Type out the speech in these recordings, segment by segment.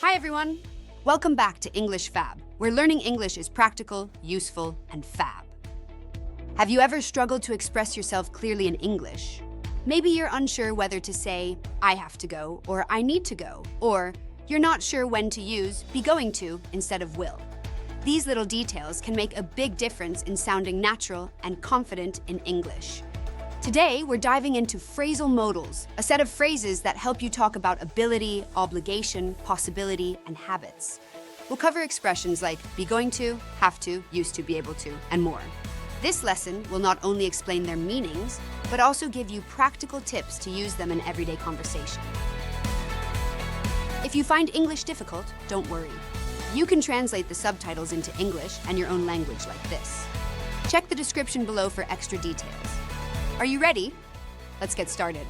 Hi everyone! Welcome back to English Fab, where learning English is practical, useful, and fab. Have you ever struggled to express yourself clearly in English? Maybe you're unsure whether to say, I have to go, or I need to go, or you're not sure when to use be going to instead of will. These little details can make a big difference in sounding natural and confident in English. Today, we're diving into phrasal modals, a set of phrases that help you talk about ability, obligation, possibility, and habits. We'll cover expressions like be going to, have to, used to, be able to, and more. This lesson will not only explain their meanings, but also give you practical tips to use them in everyday conversation. If you find English difficult, don't worry. You can translate the subtitles into English and your own language like this. Check the description below for extra details. Are you ready? Let's get started.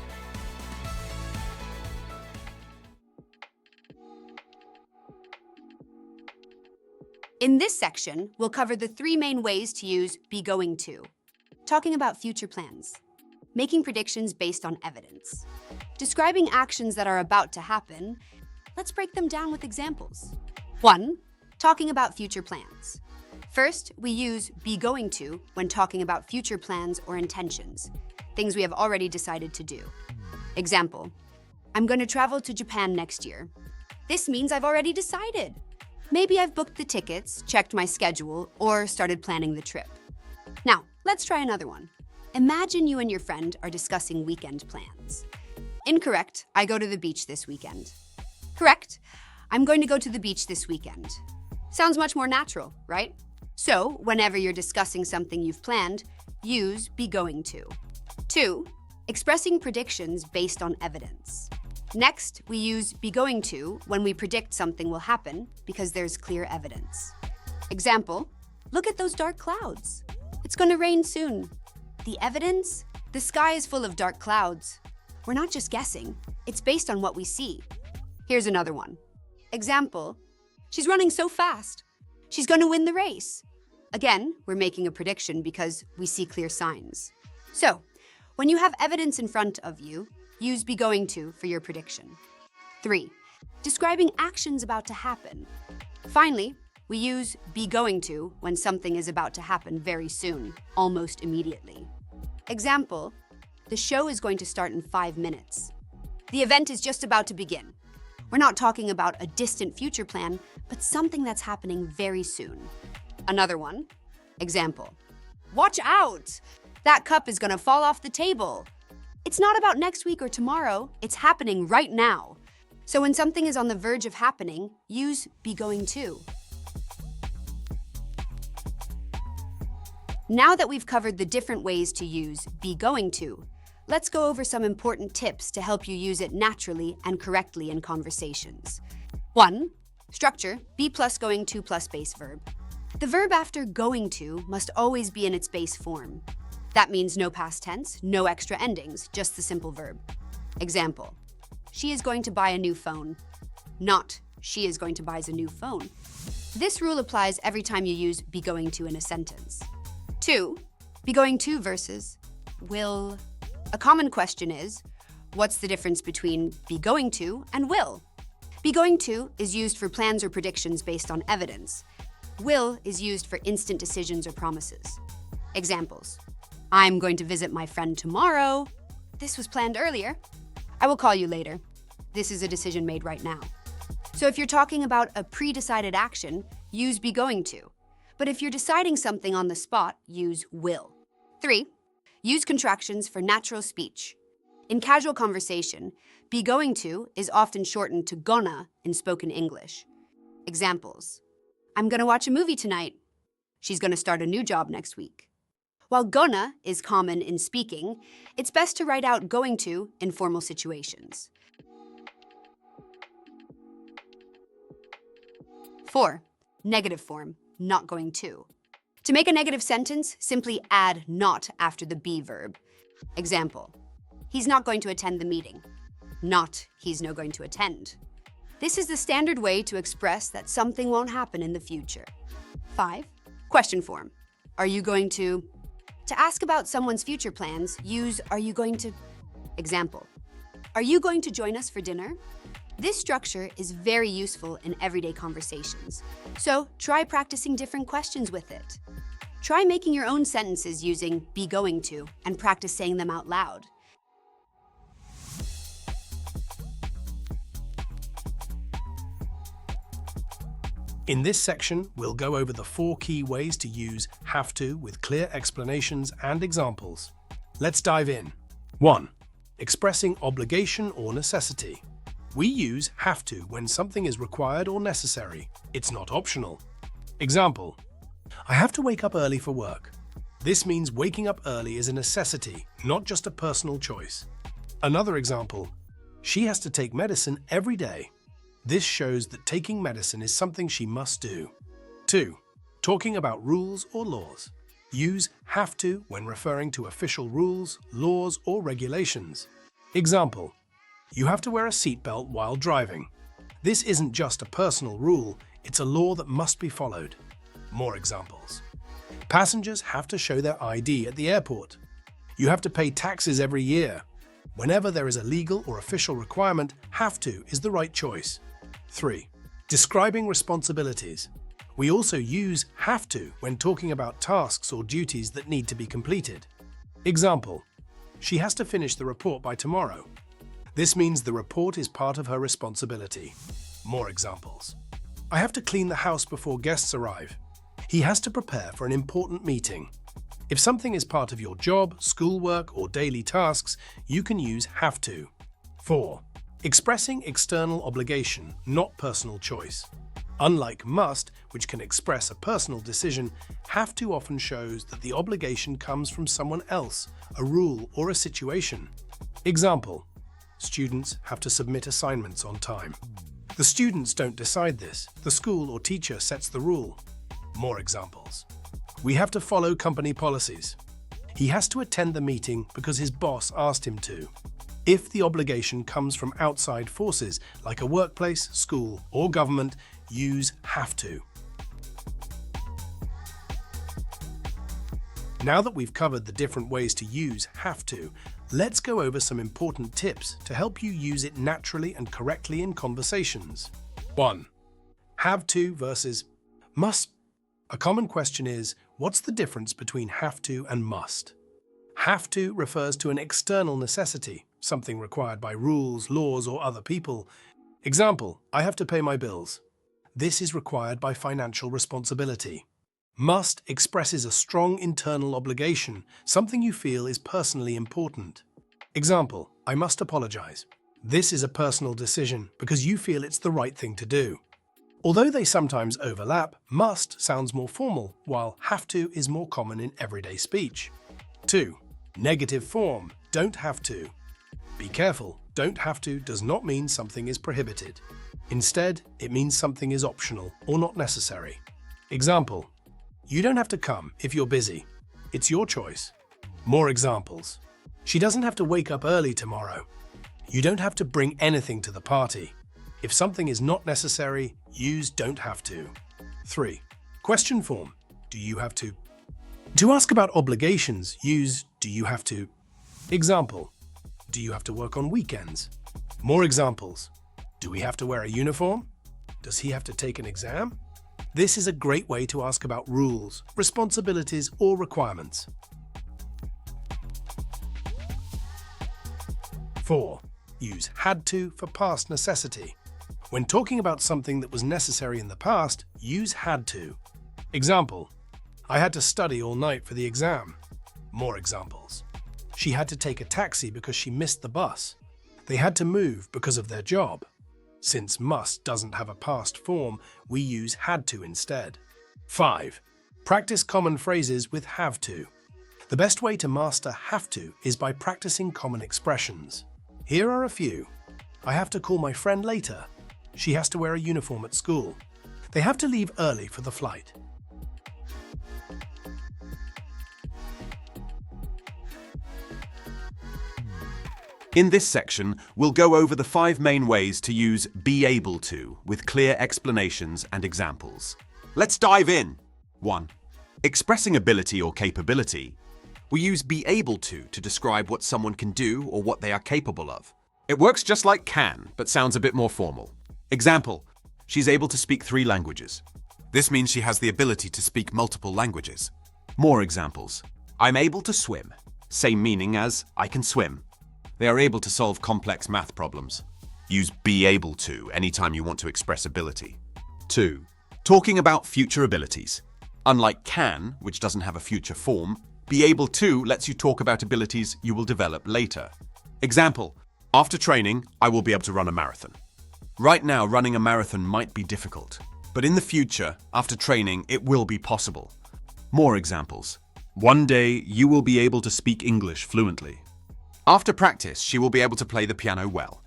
In this section, we'll cover the three main ways to use be going to. Talking about future plans. Making predictions based on evidence. Describing actions that are about to happen. Let's break them down with examples. 1. Talking about future plans. First, we use be going to when talking about future plans or intentions, things we have already decided to do. Example, I'm going to travel to Japan next year. This means I've already decided. Maybe I've booked the tickets, checked my schedule, or started planning the trip. Now, let's try another one. Imagine you and your friend are discussing weekend plans. Incorrect, I go to the beach this weekend. Correct, I'm going to go to the beach this weekend. Sounds much more natural, right? So, whenever you're discussing something you've planned, use be going to. 2. Expressing predictions based on evidence. Next, we use be going to when we predict something will happen because there's clear evidence. Example, look at those dark clouds. It's going to rain soon. The evidence? The sky is full of dark clouds. We're not just guessing. It's based on what we see. Here's another one. Example, she's running so fast. She's going to win the race. Again, we're making a prediction because we see clear signs. So, when you have evidence in front of you, use be going to for your prediction. 3. Describing actions about to happen. Finally, we use be going to when something is about to happen very soon, almost immediately. Example, the show is going to start in 5 minutes. The event is just about to begin. We're not talking about a distant future plan, but something that's happening very soon. Another one. Example, watch out! That cup is gonna fall off the table. It's not about next week or tomorrow, it's happening right now. So when something is on the verge of happening, use be going to. Now that we've covered the different ways to use be going to, let's go over some important tips to help you use it naturally and correctly in conversations. 1. Structure, be plus going to plus base verb. The verb after going to must always be in its base form. That means no past tense, no extra endings, just the simple verb. Example, she is going to buy a new phone. Not, she is going to buy a new phone. This rule applies every time you use be going to in a sentence. 2. Be going to versus will. A common question is, what's the difference between be going to and will? Be going to is used for plans or predictions based on evidence. Will is used for instant decisions or promises. Examples, I'm going to visit my friend tomorrow. This was planned earlier. I will call you later. This is a decision made right now. So if you're talking about a pre-decided action, use be going to. But if you're deciding something on the spot, use will. 3. Use contractions for natural speech. In casual conversation, be going to is often shortened to gonna in spoken English. Examples, I'm gonna watch a movie tonight. She's gonna start a new job next week. While gonna is common in speaking, it's best to write out going to in formal situations. 4. Negative form, not going to. To make a negative sentence, simply add not after the be verb. Example, he's not going to attend the meeting. Not, he's no going to attend. This is the standard way to express that something won't happen in the future. 5. Question form. Are you going to? To ask about someone's future plans, use are you going to? Example. Are you going to join us for dinner? This structure is very useful in everyday conversations, so try practicing different questions with it. Try making your own sentences using be going to and practice saying them out loud. In this section, we'll go over the 4 key ways to use have to with clear explanations and examples. Let's dive in. 1. Expressing obligation or necessity. We use have to when something is required or necessary. It's not optional. Example: I have to wake up early for work. This means waking up early is a necessity, not just a personal choice. Another example: she has to take medicine every day. This shows that taking medicine is something she must do. 2. Talking about rules or laws. Use have to when referring to official rules, laws, or regulations. Example: you have to wear a seatbelt while driving. This isn't just a personal rule, it's a law that must be followed. More examples. Passengers have to show their ID at the airport. You have to pay taxes every year. Whenever there is a legal or official requirement, have to is the right choice. 3. Describing responsibilities. We also use have to when talking about tasks or duties that need to be completed. Example: she has to finish the report by tomorrow. This means the report is part of her responsibility. More examples. I have to clean the house before guests arrive. He has to prepare for an important meeting. If something is part of your job, schoolwork, or daily tasks, you can use have to. 4. Expressing external obligation, not personal choice. Unlike must, which can express a personal decision, have to often shows that the obligation comes from someone else, a rule, or a situation. Example: students have to submit assignments on time. The students don't decide this, the school or teacher sets the rule. More examples. We have to follow company policies. He has to attend the meeting because his boss asked him to. If the obligation comes from outside forces, like a workplace, school, or government, use have to. Now that we've covered the different ways to use have to, let's go over some important tips to help you use it naturally and correctly in conversations. 1. Have to versus must. A common question is, what's the difference between have to and must? Have to refers to an external necessity, something required by rules, laws, or other people. Example: I have to pay my bills. This is required by financial responsibility. Must expresses a strong internal obligation, something you feel is personally important. Example: I must apologize. This is a personal decision because you feel it's the right thing to do. Although they sometimes overlap, must sounds more formal, while have to is more common in everyday speech. 2. Negative form, don't have to. Be careful, don't have to does not mean something is prohibited. Instead, it means something is optional or not necessary. Example: you don't have to come if you're busy. It's your choice. More examples. She doesn't have to wake up early tomorrow. You don't have to bring anything to the party. If something is not necessary, use don't have to. 3. Question form, do you have to? To ask about obligations, use do you have to. Example: do you have to work on weekends? More examples. Do we have to wear a uniform? Does he have to take an exam? This is a great way to ask about rules, responsibilities, or requirements. 4. Use had to for past necessity. When talking about something that was necessary in the past, use had to. Example: I had to study all night for the exam. More examples. She had to take a taxi because she missed the bus. They had to move because of their job. Since must doesn't have a past form, we use had to instead. 5. Practice common phrases with have to. The best way to master have to is by practicing common expressions. Here are a few. I have to call my friend later. She has to wear a uniform at school. They have to leave early for the flight. In this section, we'll go over the 5 main ways to use be able to with clear explanations and examples. Let's dive in. 1. Expressing ability or capability. We use be able to describe what someone can do or what they are capable of. It works just like can, but sounds a bit more formal. Example, she's able to speak 3 languages. This means she has the ability to speak multiple languages. More examples. I'm able to swim. Same meaning as I can swim. They are able to solve complex math problems. Use be able to anytime you want to express ability. 2. Talking about future abilities. Unlike can, which doesn't have a future form, be able to lets you talk about abilities you will develop later. Example, after training, I will be able to run a marathon. Right now, running a marathon might be difficult, but in the future, after training, it will be possible. More examples. One day, you will be able to speak English fluently. After practice, she will be able to play the piano well.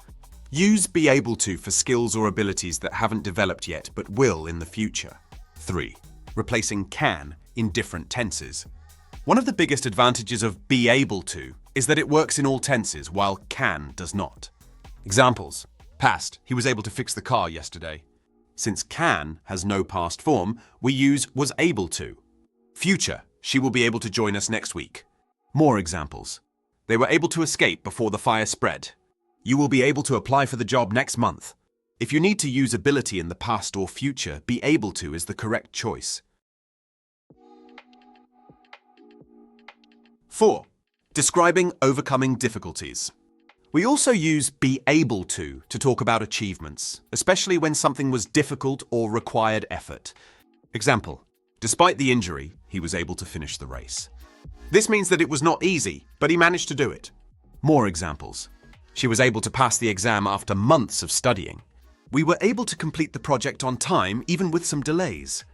Use be able to for skills or abilities that haven't developed yet but will in the future. 3. Replacing can in different tenses. One of the biggest advantages of be able to is that it works in all tenses while can does not. Examples. Past, he was able to fix the car yesterday. Since can has no past form, we use was able to. Future, she will be able to join us next week. More examples. They were able to escape before the fire spread. You will be able to apply for the job next month. If you need to use ability in the past or future, be able to is the correct choice. 4. Describing overcoming difficulties. We also use be able to talk about achievements, especially when something was difficult or required effort. Example, despite the injury, he was able to finish the race. This means that it was not easy, but he managed to do it. More examples. She was able to pass the exam after months of studying. We were able to complete the project on time, even with some delays.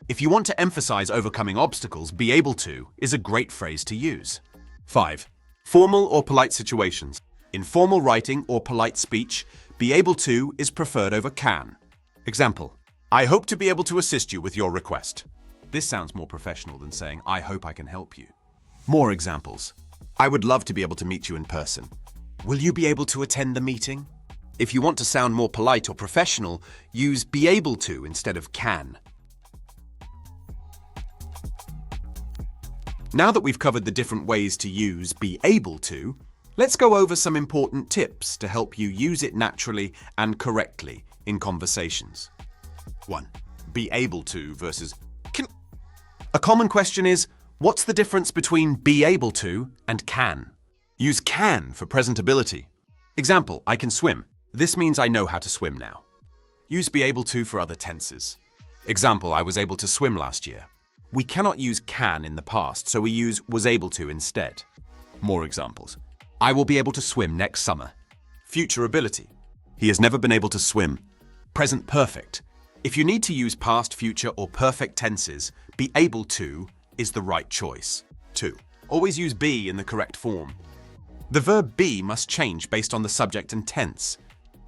If you want to emphasize overcoming obstacles, be able to is a great phrase to use. 5. Formal or polite situations. In formal writing or polite speech, be able to is preferred over can. Example, I hope to be able to assist you with your request. This sounds more professional than saying, I hope I can help you. More examples. I would love to be able to meet you in person. Will you be able to attend the meeting? If you want to sound more polite or professional, use be able to instead of can. Now that we've covered the different ways to use be able to, let's go over some important tips to help you use it naturally and correctly in conversations. 1. Be able to versus can. A common question is, what's the difference between be able to and can? Use can for present ability. Example, I can swim. This means I know how to swim now. Use be able to for other tenses. Example, I was able to swim last year. We cannot use can in the past, so we use was able to instead. More examples. I will be able to swim next summer. Future ability. He has never been able to swim. Present perfect. If you need to use past, future, or perfect tenses, be able to is the right choice. 2. Always use be in the correct form. The verb be must change based on the subject and tense.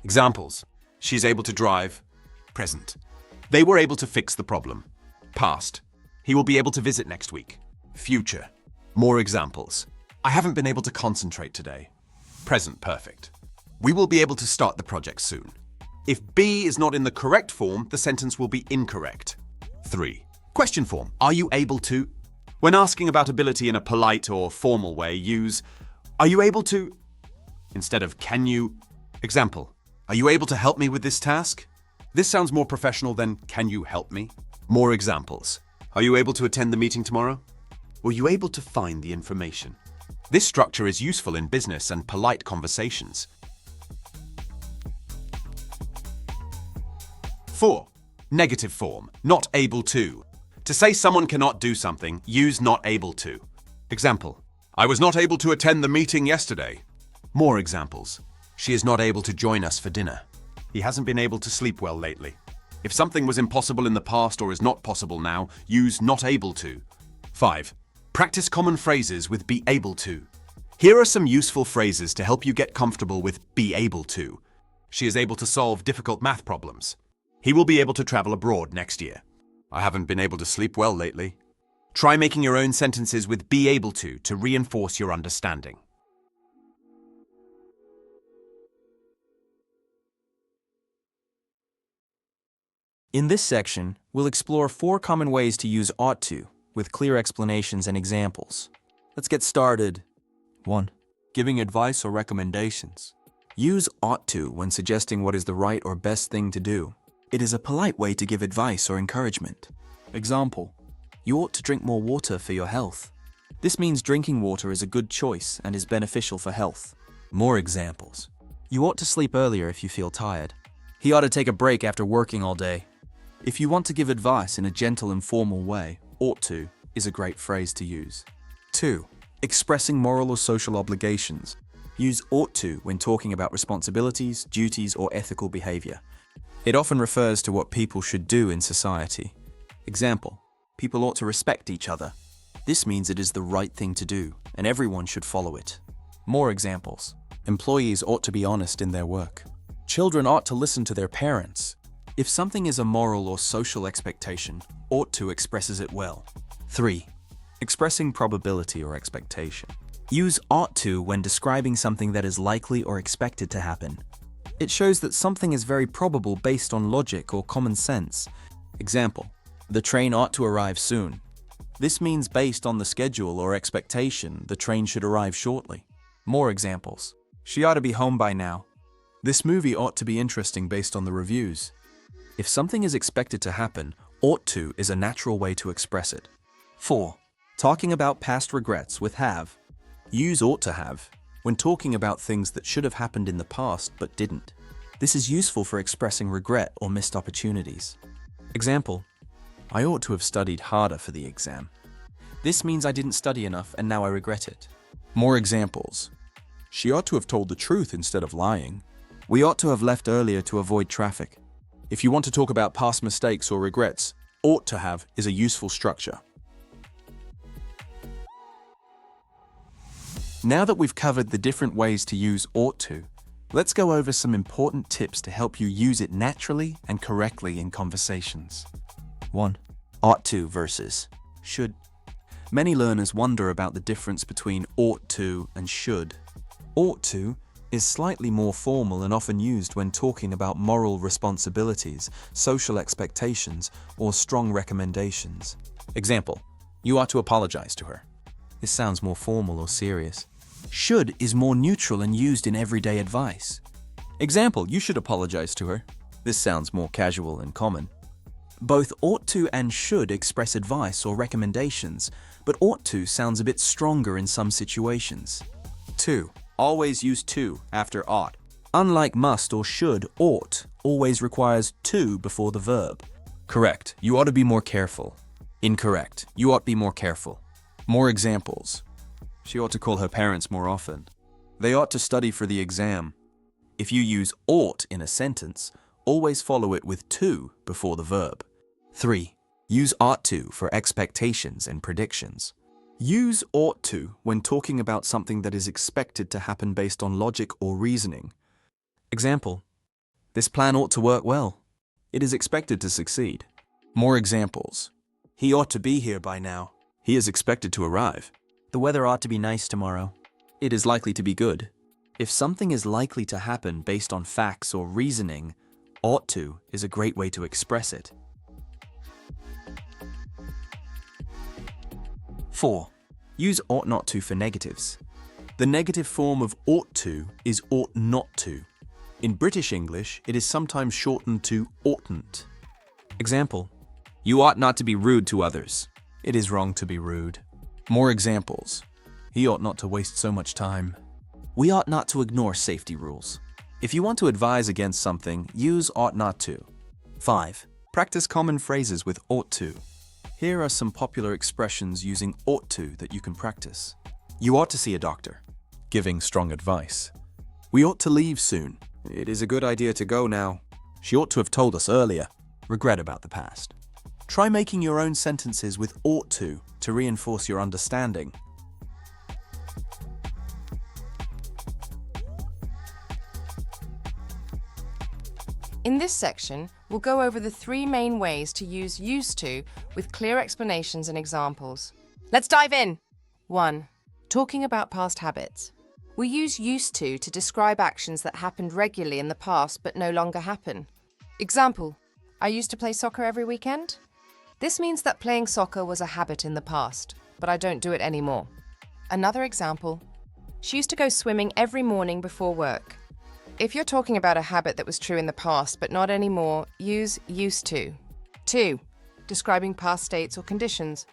Examples. She's able to drive. Present. They were able to fix the problem. Past. He will be able to visit next week. Future. More examples. I haven't been able to concentrate today. Present perfect. We will be able to start the project soon. If be is not in the correct form, the sentence will be incorrect. 3. Question form. Are you able to? When asking about ability in a polite or formal way, use are you able to instead of can you. Example. Are you able to help me with this task? This sounds more professional than can you help me? More examples. Are you able to attend the meeting tomorrow? Were you able to find the information? This structure is useful in business and polite conversations. 4. Negative form, not able to. To say someone cannot do something, use not able to. Example, I was not able to attend the meeting yesterday. More examples. She is not able to join us for dinner. He hasn't been able to sleep well lately. If something was impossible in the past or is not possible now, use not able to. 5. Practice common phrases with be able to. Here are some useful phrases to help you get comfortable with be able to. She is able to solve difficult math problems. He will be able to travel abroad next year. I haven't been able to sleep well lately. Try making your own sentences with be able to reinforce your understanding. In this section, we'll explore 4 common ways to use ought to, with clear explanations and examples. Let's get started. 1. Giving advice or recommendations. Use ought to when suggesting what is the right or best thing to do. It is a polite way to give advice or encouragement. Example: you ought to drink more water for your health. This means drinking water is a good choice and is beneficial for health. More examples: you ought to sleep earlier if you feel tired. He ought to take a break after working all day. If you want to give advice in a gentle and formal way, ought to is a great phrase to use. 2. Expressing moral or social obligations. Use ought to when talking about responsibilities, duties, or ethical behavior. It often refers to what people should do in society. Example: people ought to respect each other. This means it is the right thing to do, and everyone should follow it. More examples: employees ought to be honest in their work. Children ought to listen to their parents. If something is a moral or social expectation, ought to expresses it well. 3. Expressing probability or expectation. Use ought to when describing something that is likely or expected to happen. It shows that something is very probable based on logic or common sense. Example: the train ought to arrive soon. This means based on the schedule or expectation, the train should arrive shortly. More examples: she ought to be home by now. This movie ought to be interesting based on the reviews. If something is expected to happen, ought to is a natural way to express it. 4. Talking about past regrets with have. Use ought to have when talking about things that should have happened in the past but didn't. This is useful for expressing regret or missed opportunities. Example: I ought to have studied harder for the exam. This means I didn't study enough and now I regret it. More examples: she ought to have told the truth instead of lying. We ought to have left earlier to avoid traffic. If you want to talk about past mistakes or regrets, ought to have is a useful structure. Now that we've covered the different ways to use ought to, let's go over some important tips to help you use it naturally and correctly in conversations. 1. Ought to versus should. Many learners wonder about the difference between ought to and should. Ought to is slightly more formal and often used when talking about moral responsibilities, social expectations, or strong recommendations. Example: you ought to apologize to her. This sounds more formal or serious. Should is more neutral and used in everyday advice. Example: you should apologize to her. This sounds more casual and common. Both ought to and should express advice or recommendations, but ought to sounds a bit stronger in some situations. 2. Always use to after ought. Unlike must or should, ought always requires to before the verb. Correct: you ought to be more careful. Incorrect: you ought to be more careful. More examples: she ought to call her parents more often. They ought to study for the exam. If you use ought in a sentence, always follow it with to before the verb. 3. Use ought to for expectations and predictions. Use ought to when talking about something that is expected to happen based on logic or reasoning. Example: this plan ought to work well. It is expected to succeed. More examples: he ought to be here by now. He is expected to arrive. The weather ought to be nice tomorrow. It is likely to be good. If something is likely to happen based on facts or reasoning, ought to is a great way to express it. 4. Use ought not to for negatives. The negative form of ought to is ought not to. In British English, it is sometimes shortened to oughtn't. Example: you ought not to be rude to others. It is wrong to be rude. More examples: he ought not to waste so much time. We ought not to ignore safety rules. If you want to advise against something, use ought not to. 5. Practice common phrases with ought to. Here are some popular expressions using ought to that you can practice. You ought to see a doctor. Giving strong advice. We ought to leave soon. It is a good idea to go now. She ought to have told us earlier. Regret about the past. Try making your own sentences with ought to reinforce your understanding. In this section, we'll go over the 3 main ways to use used to with clear explanations and examples. Let's dive in! 1. Talking about past habits. We use used to describe actions that happened regularly in the past but no longer happen. Example: I used to play soccer every weekend. This means that playing soccer was a habit in the past, but I don't do it anymore. Another example: she used to go swimming every morning before work. If you're talking about a habit that was true in the past but not anymore, use used to. 2. Describing past states or conditions.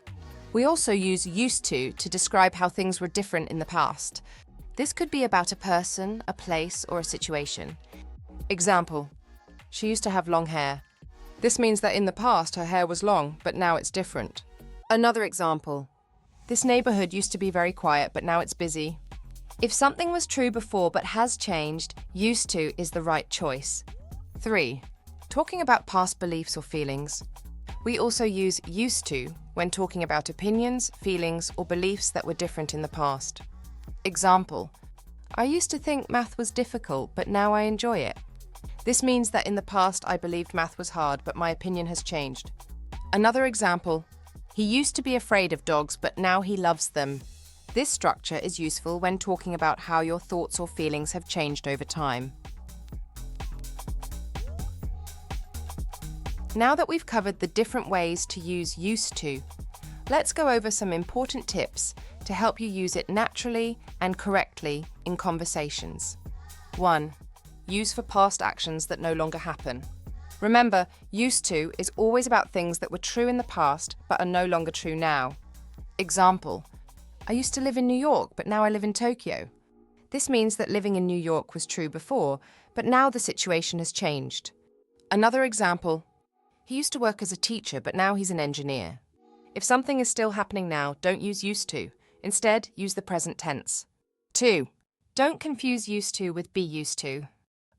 We also use used to describe how things were different in the past. This could be about a person, a place, or a situation. Example: she used to have long hair. This means that in the past her hair was long, but now it's different. Another example: this neighborhood used to be very quiet, but now it's busy. If something was true before but has changed, used to is the right choice. 3. Talking about past beliefs or feelings. We also use used to when talking about opinions, feelings, or beliefs that were different in the past. Example: I used to think math was difficult, but now I enjoy it. This means that in the past I believed math was hard, but my opinion has changed. Another example: he used to be afraid of dogs, but now he loves them. This structure is useful when talking about how your thoughts or feelings have changed over time. Now that we've covered the different ways to use used to, let's go over some important tips to help you use it naturally and correctly in conversations. 1. Use for past actions that no longer happen. Remember, used to is always about things that were true in the past but are no longer true now. Example: I used to live in New York, but now I live in Tokyo. This means that living in New York was true before, but now the situation has changed. Another example: he used to work as a teacher, but now he's an engineer. If something is still happening now, don't use used to. Instead, use the present tense. 2. Don't confuse used to with be used to.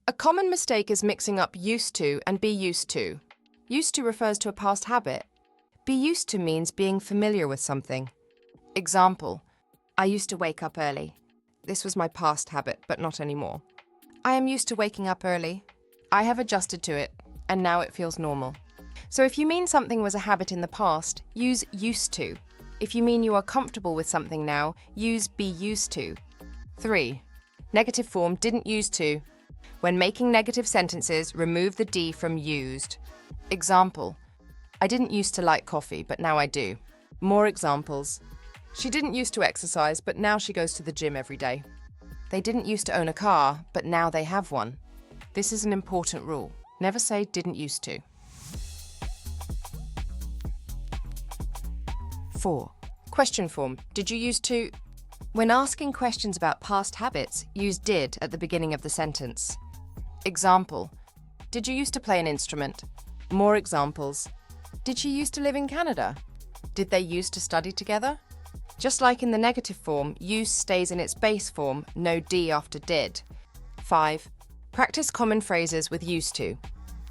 A common mistake is mixing up used to and be used to. Used to refers to a past habit. Be used to means being familiar with something. Example: I used to wake up early. This was my past habit, but not anymore. I am used to waking up early. I have adjusted to it, and now it feels normal. So if you mean something was a habit in the past, use used to. If you mean you are comfortable with something now, use be used to. 3. Negative form didn't used to. When making negative sentences, remove the D from used. Example: I didn't used to like coffee, but now I do. More examples: she didn't used to exercise, but now she goes to the gym every day. They didn't used to own a car, but now they have one. This is an important rule. Never say didn't used to. 4. Question form. Did you used to? When asking questions about past habits, use did at the beginning of the sentence. Example: did you used to play an instrument? More examples: did she used to live in Canada? Did they used to study together? Just like in the negative form, use stays in its base form, no D after did. 5. Practice common phrases with used to.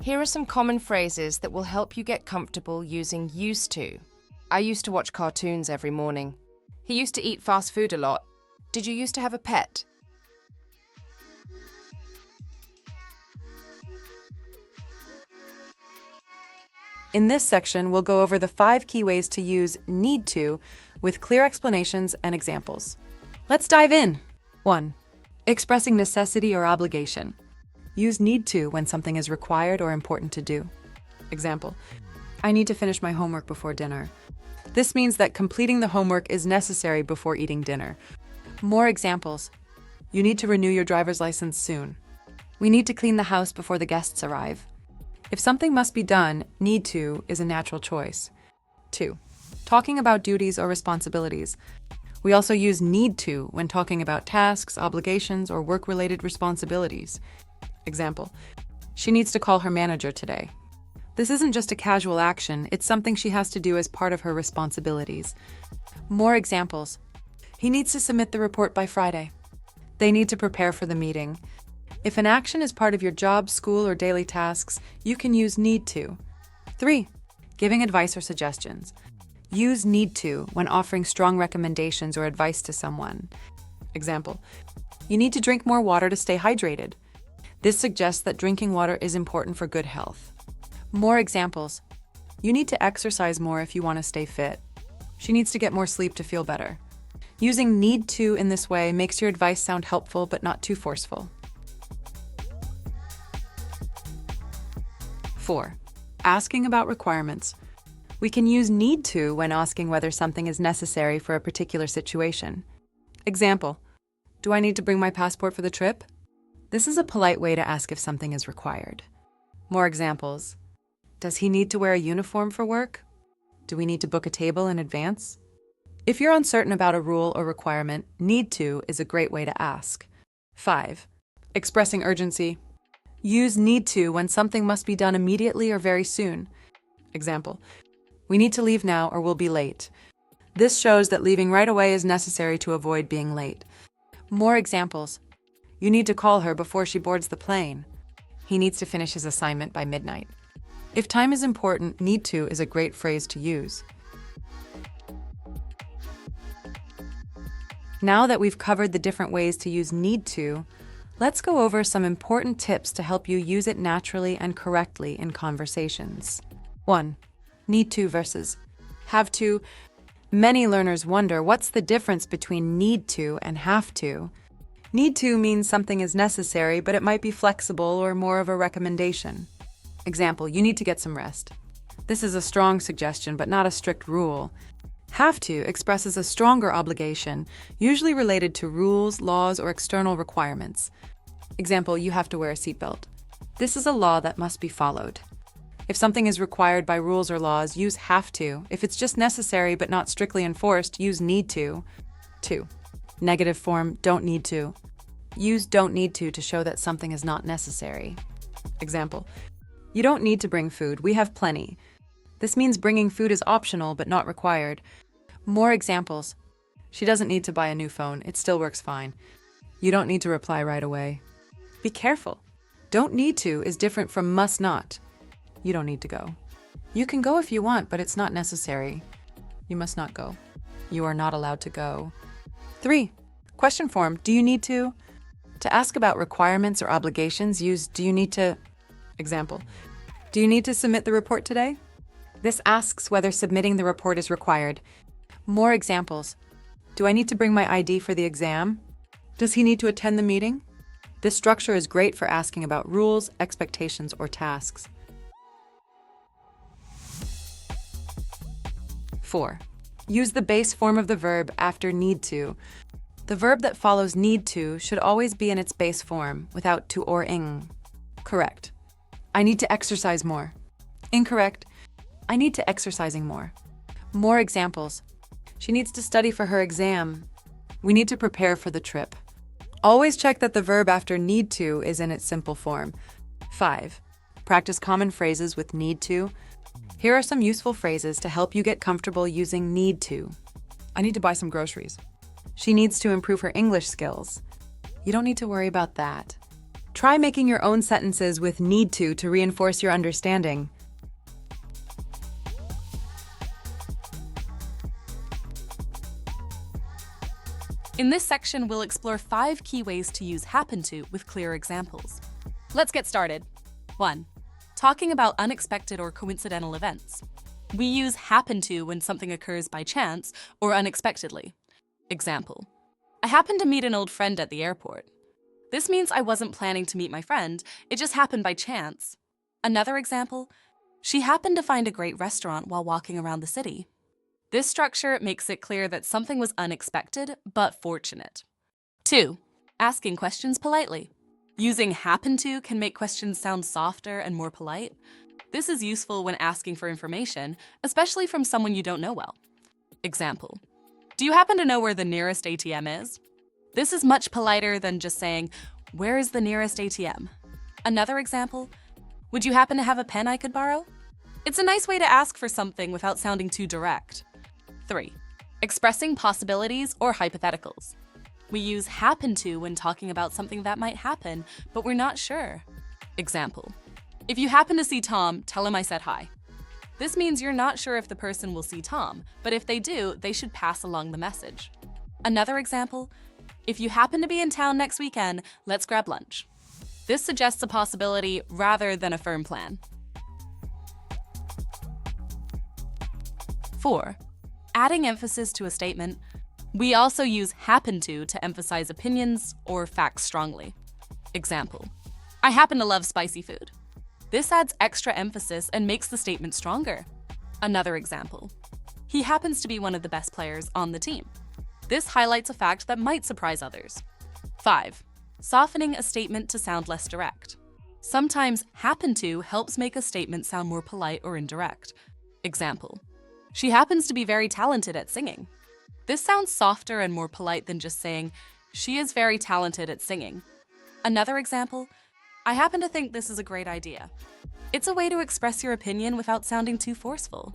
Here are some common phrases that will help you get comfortable using used to. I used to watch cartoons every morning. He used to eat fast food a lot. Did you used to have a pet? In this section, we'll go over the 5 key ways to use need to with clear explanations and examples. Let's dive in. 1. Expressing necessity or obligation. Use need to when something is required or important to do. Example: I need to finish my homework before dinner. This means that completing the homework is necessary before eating dinner. More examples: you need to renew your driver's license soon. We need to clean the house before the guests arrive. If something must be done, need to is a natural choice. 2. Talking about duties or responsibilities. We also use need to when talking about tasks, obligations, or work-related responsibilities. Example: she needs to call her manager today. This isn't just a casual action, it's something she has to do as part of her responsibilities. More examples: he needs to submit the report by Friday. They need to prepare for the meeting. If an action is part of your job, school, or daily tasks, you can use need to. 3. Giving advice or suggestions. Use need to when offering strong recommendations or advice to someone. Example: you need to drink more water to stay hydrated. This suggests that drinking water is important for good health. More examples: you need to exercise more if you want to stay fit. She needs to get more sleep to feel better. Using need to in this way makes your advice sound helpful but not too forceful. 4. Asking about requirements. We can use need to when asking whether something is necessary for a particular situation. Example: do I need to bring my passport for the trip? This is a polite way to ask if something is required. More examples. Does he need to wear a uniform for work? Do we need to book a table in advance? If you're uncertain about a rule or requirement, need to is a great way to ask. 5. Expressing urgency. Use need to when something must be done immediately or very soon. Example. We need to leave now or we'll be late. This shows that leaving right away is necessary to avoid being late. More examples. You need to call her before she boards the plane. He needs to finish his assignment by midnight. If time is important, need to is a great phrase to use. Now that we've covered the different ways to use need to, let's go over some important tips to help you use it naturally and correctly in conversations. 1. Need to versus have to. Many learners wonder what's the difference between need to and have to. Need to means something is necessary, but it might be flexible or more of a recommendation. Example, you need to get some rest. This is a strong suggestion, but not a strict rule. Have to expresses a stronger obligation, usually related to rules, laws, or external requirements. Example, you have to wear a seatbelt. This is a law that must be followed. If something is required by rules or laws, use have to. If it's just necessary but not strictly enforced, use need to. 2. Negative form, don't need to. Use don't need to show that something is not necessary. Example, you don't need to bring food, we have plenty. This means bringing food is optional but not required. More examples. She doesn't need to buy a new phone, it still works fine. You don't need to reply right away. Be careful. Don't need to is different from must not. You don't need to go. You can go if you want, but it's not necessary. You must not go. You are not allowed to go. 3. Question form, do you need to? To ask about requirements or obligations, use do you need to. Example, do you need to submit the report today? This asks whether submitting the report is required. More examples. Do I need to bring my ID for the exam? Does he need to attend the meeting? This structure is great for asking about rules, expectations, or tasks. 4. Use the base form of the verb after need to. The verb that follows need to should always be in its base form, without to or ing. Correct. I need to exercise more. Incorrect. I need to exercising more. More examples. She needs to study for her exam. We need to prepare for the trip. Always check that the verb after need to is in its simple form. 5. Practice common phrases with need to. Here are some useful phrases to help you get comfortable using need to. I need to buy some groceries. She needs to improve her English skills. You don't need to worry about that. Try making your own sentences with need to reinforce your understanding. In this section, we'll explore 5 key ways to use happen to with clear examples. Let's get started. 1. Talking about unexpected or coincidental events. We use happen to when something occurs by chance or unexpectedly. Example, I happened to meet an old friend at the airport. This means I wasn't planning to meet my friend, it just happened by chance. Another example, she happened to find a great restaurant while walking around the city. This structure makes it clear that something was unexpected but fortunate. 2. Asking questions politely. Using happen to can make questions sound softer and more polite. This is useful when asking for information, especially from someone you don't know well. Example, do you happen to know where the nearest ATM is? This is much politer than just saying, where is the nearest ATM? Another example, would you happen to have a pen I could borrow? It's a nice way to ask for something without sounding too direct. 3. Expressing possibilities or hypotheticals. We use happen to when talking about something that might happen, but we're not sure. Example, if you happen to see Tom, tell him I said hi. This means you're not sure if the person will see Tom, but if they do, they should pass along the message. Another example, if you happen to be in town next weekend, let's grab lunch. This suggests a possibility rather than a firm plan. 4. Adding emphasis to a statement. We also use happen to emphasize opinions or facts strongly. Example, I happen to love spicy food. This adds extra emphasis and makes the statement stronger. Another example, he happens to be one of the best players on the team. This highlights a fact that might surprise others. 5. softening a statement to sound less direct. Sometimes happen to helps make a statement sound more polite or indirect. Example, she happens to be very talented at singing. This sounds softer and more polite than just saying, she is very talented at singing. Another example, I happen to think this is a great idea. It's a way to express your opinion without sounding too forceful.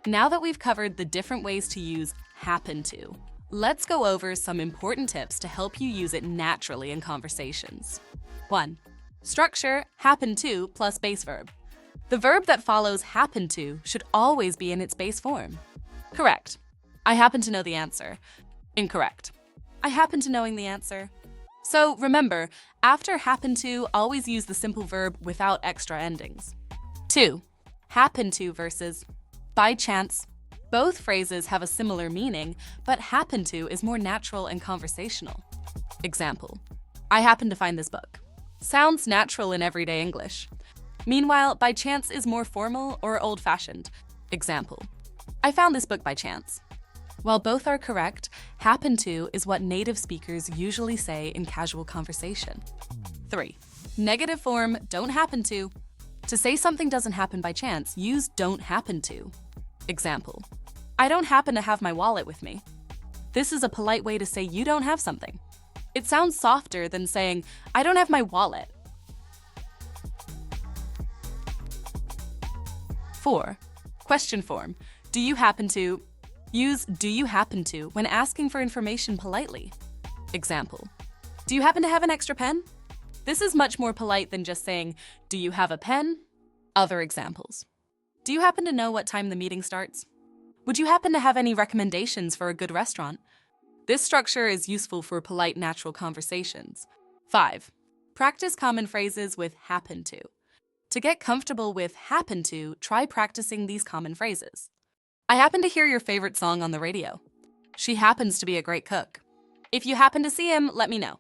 Now that we've covered the different ways to use happen to, let's go over some important tips to help you use it naturally in conversations. 1. Structure happen to plus base verb. The verb that follows happen to should always be in its base form. Correct. I happen to know the answer. Incorrect. I happen to knowing the answer. So remember, after happen to, always use the simple verb without extra endings. 2. Happen to versus by chance. Both phrases have a similar meaning, but happen to is more natural and conversational. Example, I happen to find this book. Sounds natural in everyday English. Meanwhile, by chance is more formal or old-fashioned. Example, I found this book by chance. While both are correct, happen to is what native speakers usually say in casual conversation. 3. Negative form, don't happen to. To say something doesn't happen by chance, use don't happen to. Example, I don't happen to have my wallet with me. This is a polite way to say you don't have something. It sounds softer than saying, I don't have my wallet. 4. Question form, do you happen to? Use do you happen to when asking for information politely. Example, do you happen to have an extra pen? This is much more polite than just saying, do you have a pen? Other examples. Do you happen to know what time the meeting starts? Would you happen to have any recommendations for a good restaurant? This structure is useful for polite, natural conversations. 5. Practice common phrases with happen to. To get comfortable with happen to, try practicing these common phrases. I happen to hear your favorite song on the radio. She happens to be a great cook. If you happen to see him, let me know.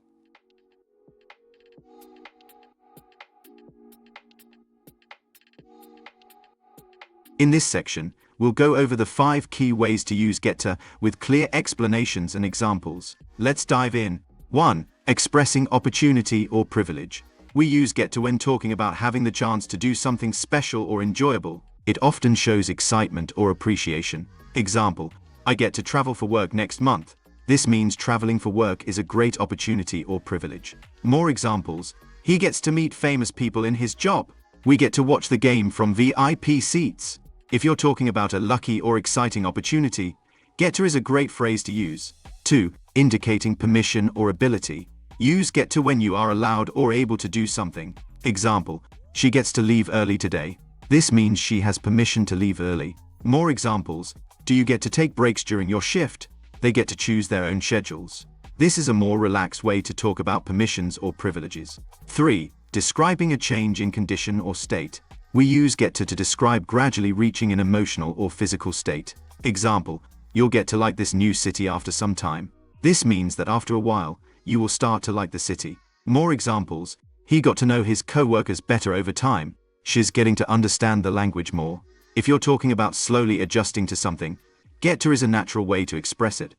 In this section, we'll go over the 5 key ways to use get to with clear explanations and examples. Let's dive in. 1. Expressing opportunity or privilege. We use get to when talking about having the chance to do something special or enjoyable. It often shows excitement or appreciation. Example, I get to travel for work next month. This means traveling for work is a great opportunity or privilege. More examples, he gets to meet famous people in his job. We get to watch the game from VIP seats. If you're talking about a lucky or exciting opportunity, get to is a great phrase to use. 2. Indicating permission or ability. Use get to when you are allowed or able to do something. Example, she gets to leave early today. This means she has permission to leave early. More examples, do you get to take breaks during your shift? They get to choose their own schedules. This is a more relaxed way to talk about permissions or privileges. 3. Describing a change in condition or state. We use get to describe gradually reaching an emotional or physical state. Example, you'll get to like this new city after some time. This means that after a while, you will start to like the city. More examples, he got to know his co-workers better over time. She's getting to understand the language more. If you're talking about slowly adjusting to something, get to is a natural way to express it.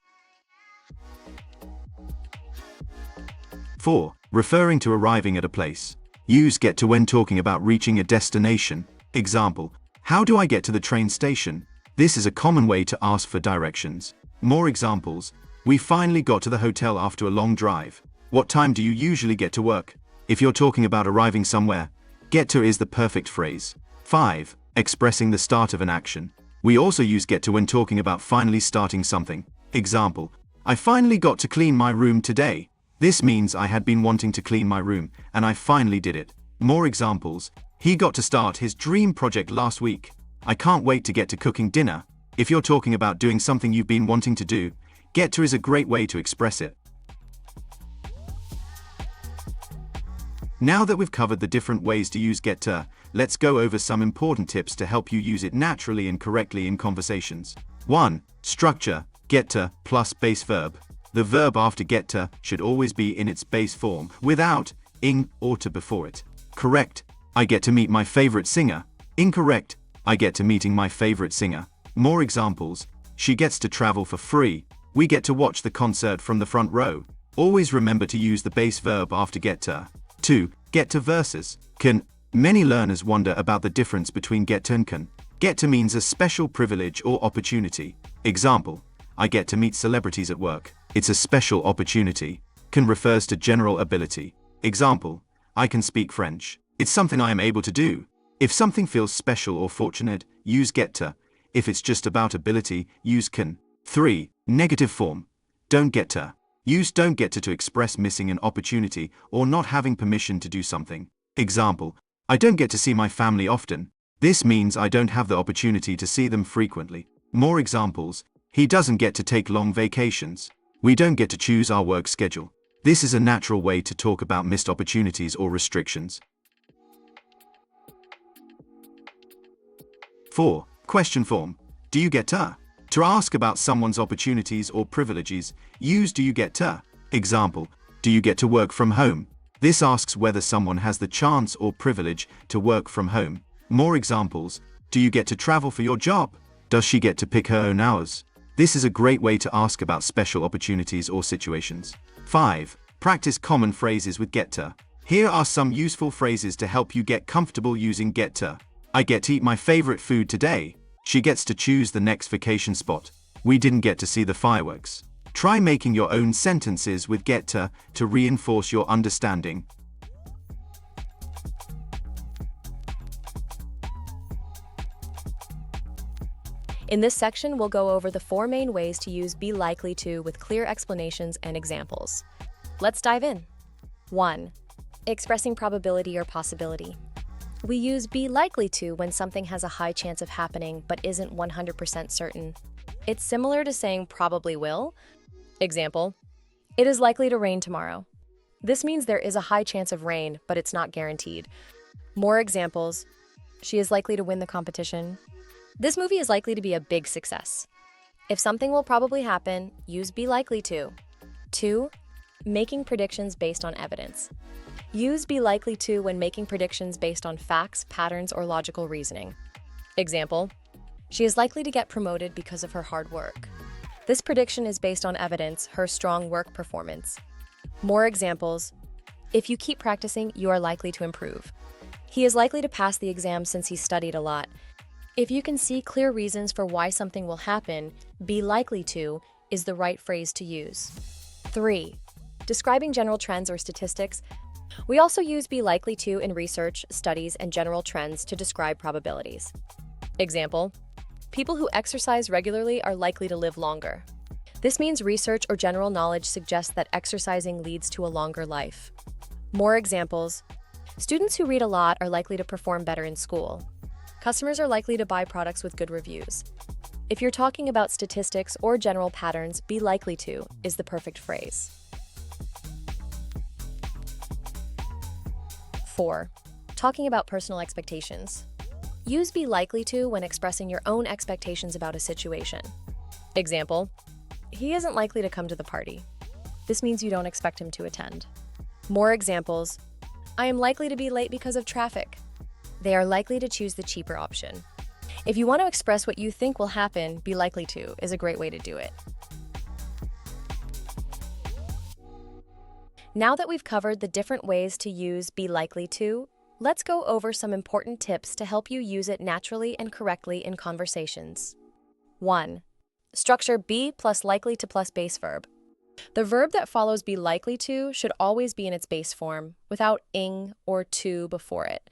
4. Referring to arriving at a place. Use get to when talking about reaching a destination. Example, how do I get to the train station? This is a common way to ask for directions. More examples, we finally got to the hotel after a long drive. What time do you usually get to work? If you're talking about arriving somewhere, get to is the perfect phrase. 5. Expressing the start of an action. We also use get to when talking about finally starting something. Example, I finally got to clean my room today. This means I had been wanting to clean my room, and I finally did it. More examples, he got to start his dream project last week. I can't wait to get to cooking dinner. If you're talking about doing something you've been wanting to do, get to is a great way to express it. Now that we've covered the different ways to use get to, let's go over some important tips to help you use it naturally and correctly in conversations. 1. Structure, get to plus base verb. The verb after get to should always be in its base form, without ing or to before it. Correct, I get to meet my favorite singer. Incorrect, I get to meeting my favorite singer. More examples, she gets to travel for free. We get to watch the concert from the front row. Always remember to use the base verb after get to. 2. Get to versus can. Many learners wonder about the difference between get to and can. Get to means a special privilege or opportunity. Example, I get to meet celebrities at work. It's a special opportunity. Can refers to general ability. Example, I can speak French. It's something I am able to do. If something feels special or fortunate, use get to. If it's just about ability, use can. 3. Negative form. Don't get to. Use don't get to express missing an opportunity or not having permission to do something. Example, I don't get to see my family often. This means I don't have the opportunity to see them frequently. More examples, he doesn't get to take long vacations. We don't get to choose our work schedule. This is a natural way to talk about missed opportunities or restrictions. 4. Question form. Do you get to? To ask about someone's opportunities or privileges, use do you get to. Example, do you get to work from home? This asks whether someone has the chance or privilege to work from home. More examples, do you get to travel for your job? Does she get to pick her own hours? This is a great way to ask about special opportunities or situations. 5. Practice common phrases with get to. Here are some useful phrases to help you get comfortable using get to. I get to eat my favorite food today. She gets to choose the next vacation spot. We didn't get to see the fireworks. Try making your own sentences with get to reinforce your understanding. In this section, we'll go over the 4 main ways to use be likely to with clear explanations and examples. Let's dive in. 1. Expressing probability or possibility. We use be likely to when something has a high chance of happening but isn't 100% certain. It's similar to saying probably will. Example, it is likely to rain tomorrow. This means there is a high chance of rain, but it's not guaranteed. More examples, she is likely to win the competition. This movie is likely to be a big success. If something will probably happen, use be likely to. 2. Making predictions based on evidence. Use be likely to when making predictions based on facts, patterns, or logical reasoning. Example, she is likely to get promoted because of her hard work. This prediction is based on evidence, her strong work performance. More examples, if you keep practicing, you are likely to improve. He is likely to pass the exam since he studied a lot. If you can see clear reasons for why something will happen, be likely to is the right phrase to use. 3. Describing general trends or statistics. We also use be likely to in research, studies, and general trends to describe probabilities. Example, people who exercise regularly are likely to live longer. This means research or general knowledge suggests that exercising leads to a longer life. More examples, students who read a lot are likely to perform better in school. Customers are likely to buy products with good reviews. If you're talking about statistics or general patterns, be likely to is the perfect phrase. 4. Talking about personal expectations. Use be likely to when expressing your own expectations about a situation. Example, he isn't likely to come to the party. This means you don't expect him to attend. More examples, I am likely to be late because of traffic. They are likely to choose the cheaper option. If you want to express what you think will happen, be likely to is a great way to do it. Now that we've covered the different ways to use be likely to, let's go over some important tips to help you use it naturally and correctly in conversations. 1. Structure be plus likely to plus base verb. The verb that follows be likely to should always be in its base form, without ing or to before it.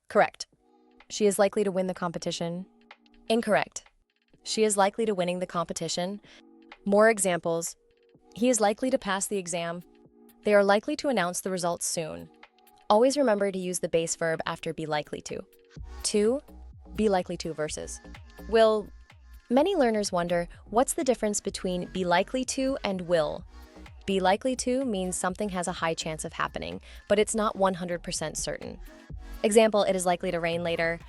Correct. She is likely to win the competition. Incorrect. She is likely to winning the competition. More examples. He is likely to pass the exam. They are likely to announce the results soon. Always remember to use the base verb after be likely to. 2. Be likely to versus will. Many learners wonder, what's the difference between be likely to and will? Be likely to means something has a high chance of happening, but it's not 100% certain. Example, it is likely to rain later.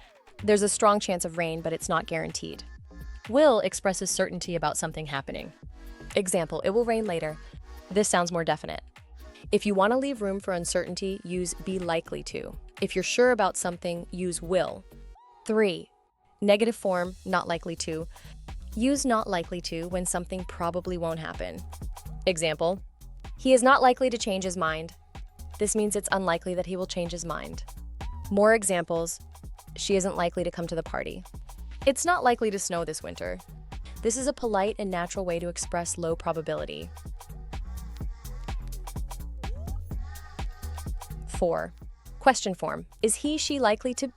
There's a strong chance of rain, but it's not guaranteed. Will expresses certainty about something happening. Example, it will rain later. This sounds more definite. If you want to leave room for uncertainty, use be likely to. If you're sure about something, use will. 3. Negative form, not likely to. Use not likely to when something probably won't happen. Example, he is not likely to change his mind. This means it's unlikely that he will change his mind. More examples, she isn't likely to come to the party. It's not likely to snow this winter. This is a polite and natural way to express low probability. 4. Question form. Is he, she likely to...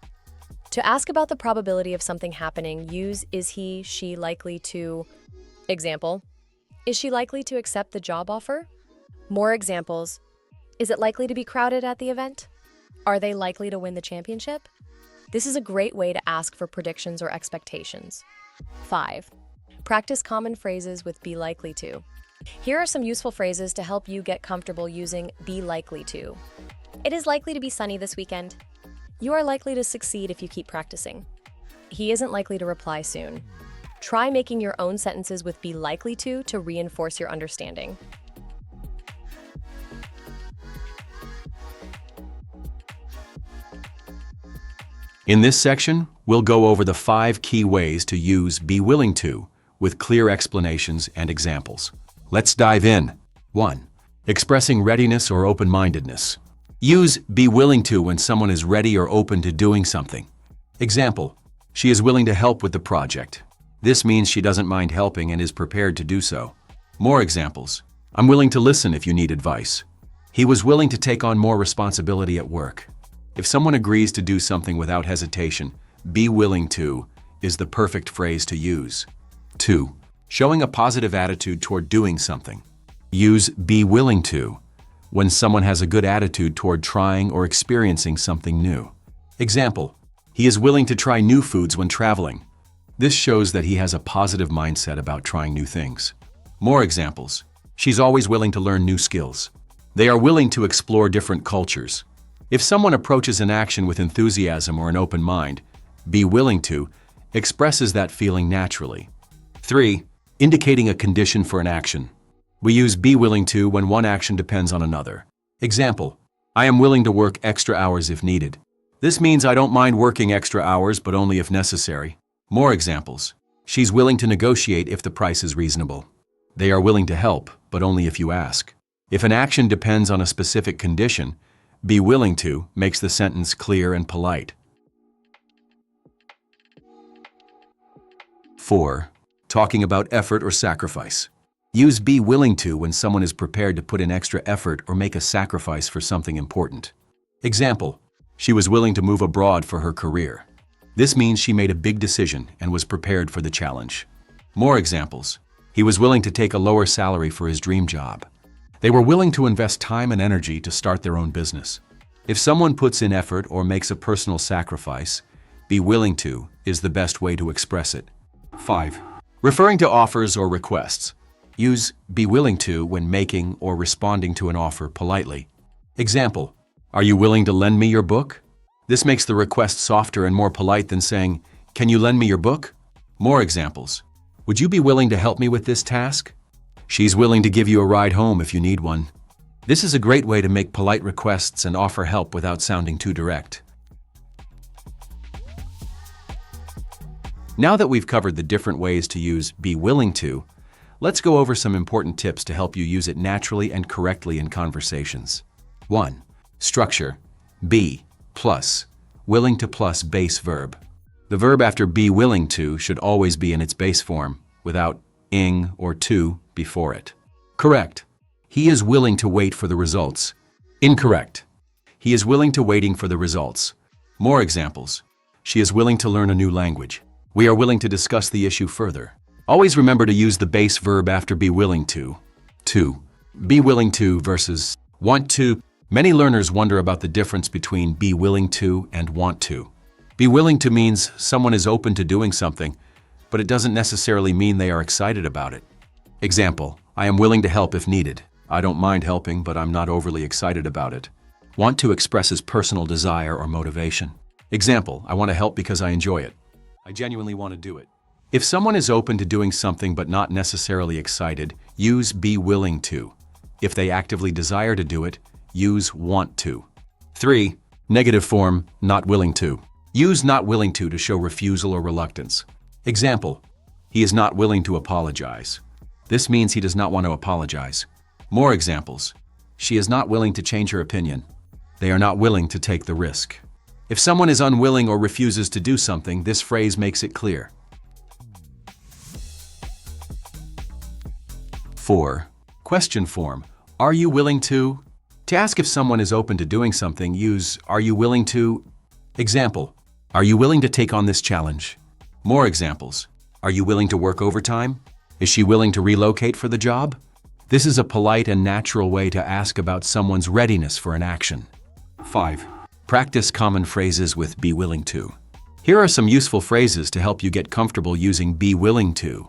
To ask about the probability of something happening, use is he, she likely to... Example, is she likely to accept the job offer? More examples, is it likely to be crowded at the event? Are they likely to win the championship? This is a great way to ask for predictions or expectations. 5. Practice common phrases with be likely to. Here are some useful phrases to help you get comfortable using be likely to. It is likely to be sunny this weekend. You are likely to succeed if you keep practicing. He isn't likely to reply soon. Try making your own sentences with be likely to reinforce your understanding. In this section, we'll go over the 5 key ways to use be willing to with clear explanations and examples. Let's dive in. 1. Expressing readiness or open-mindedness. Use be willing to when someone is ready or open to doing something. Example, she is willing to help with the project. This means she doesn't mind helping and is prepared to do so. More examples, I'm willing to listen if you need advice. He was willing to take on more responsibility at work. If someone agrees to do something without hesitation, be willing to is the perfect phrase to use. 2. Showing a positive attitude toward doing something. Use be willing to when someone has a good attitude toward trying or experiencing something new. Example, he is willing to try new foods when traveling. This shows that he has a positive mindset about trying new things. More examples, she's always willing to learn new skills. They are willing to explore different cultures. If someone approaches an action with enthusiasm or an open mind, be willing to expresses that feeling naturally. 3. Indicating a condition for an action. We use be willing to when one action depends on another. Example, I am willing to work extra hours if needed. This means I don't mind working extra hours, but only if necessary. More examples, she's willing to negotiate if the price is reasonable. They are willing to help, but only if you ask. If an action depends on a specific condition, be willing to makes the sentence clear and polite. 4. Talking about effort or sacrifice. Use be willing to when someone is prepared to put in extra effort or make a sacrifice for something important. Example, she was willing to move abroad for her career. This means she made a big decision and was prepared for the challenge. More examples, he was willing to take a lower salary for his dream job. They were willing to invest time and energy to start their own business. If someone puts in effort or makes a personal sacrifice, be willing to is the best way to express it. 5. Referring to offers or requests. Use be willing to when making or responding to an offer politely. Example, are you willing to lend me your book? This makes the request softer and more polite than saying, can you lend me your book? More examples, would you be willing to help me with this task? She's willing to give you a ride home if you need one. This is a great way to make polite requests and offer help without sounding too direct. Now that we've covered the different ways to use be willing to, let's go over some important tips to help you use it naturally and correctly in conversations. 1. Structure. Be plus willing to plus base verb. The verb after be willing to should always be in its base form, without ing or to before it. Correct. He is willing to wait for the results. Incorrect. He is willing to waiting for the results. More examples. She is willing to learn a new language. We are willing to discuss the issue further. Always remember to use the base verb after be willing to. 2. Be willing to versus want to. Many learners wonder about the difference between be willing to and want to. Be willing to means someone is open to doing something, but it doesn't necessarily mean they are excited about it. Example, I am willing to help if needed. I don't mind helping, but I'm not overly excited about it. Want to expresses personal desire or motivation. Example, I want to help because I enjoy it. I genuinely want to do it. If someone is open to doing something but not necessarily excited, use be willing to. If they actively desire to do it, use want to. 3. Negative form, not willing to. Use not willing to show refusal or reluctance. Example, He is not willing to apologize. This means he does not want to apologize. More examples. She is not willing to change her opinion. They are not willing to take the risk. If someone is unwilling or refuses to do something, this phrase makes it clear. 4. Question form. Are you willing to? To ask if someone is open to doing something, use are you willing to? Example. Are you willing to take on this challenge? More examples. Are you willing to work overtime? Is she willing to relocate for the job? This is a polite and natural way to ask about someone's readiness for an action. 5. Practice common phrases with be willing to. Here are some useful phrases to help you get comfortable using be willing to.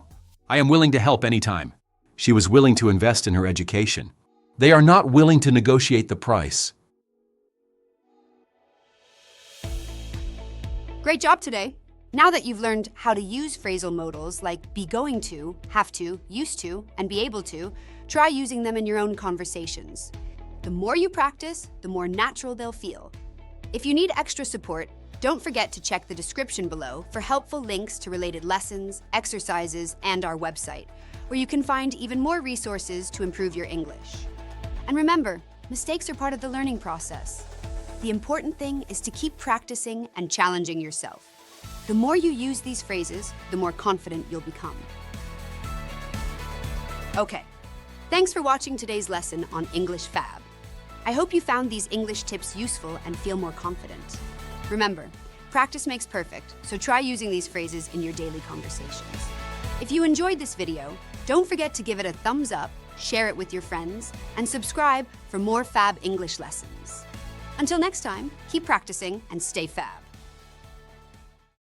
I am willing to help anytime. She was willing to invest in her education. They are not willing to negotiate the price. Great job today! Now that you've learned how to use phrasal modals like be going to, have to, used to, and be able to, try using them in your own conversations. The more you practice, the more natural they'll feel. If you need extra support, don't forget to check the description below for helpful links to related lessons, exercises, and our website, where you can find even more resources to improve your English. And remember, mistakes are part of the learning process. The important thing is to keep practicing and challenging yourself. The more you use these phrases, the more confident you'll become. Okay, thanks for watching today's lesson on English Fab. I hope you found these English tips useful and feel more confident. Remember, practice makes perfect, so try using these phrases in your daily conversations. If you enjoyed this video, don't forget to give it a thumbs up, share it with your friends, and subscribe for more Fab English lessons. Until next time, keep practicing and stay Fab.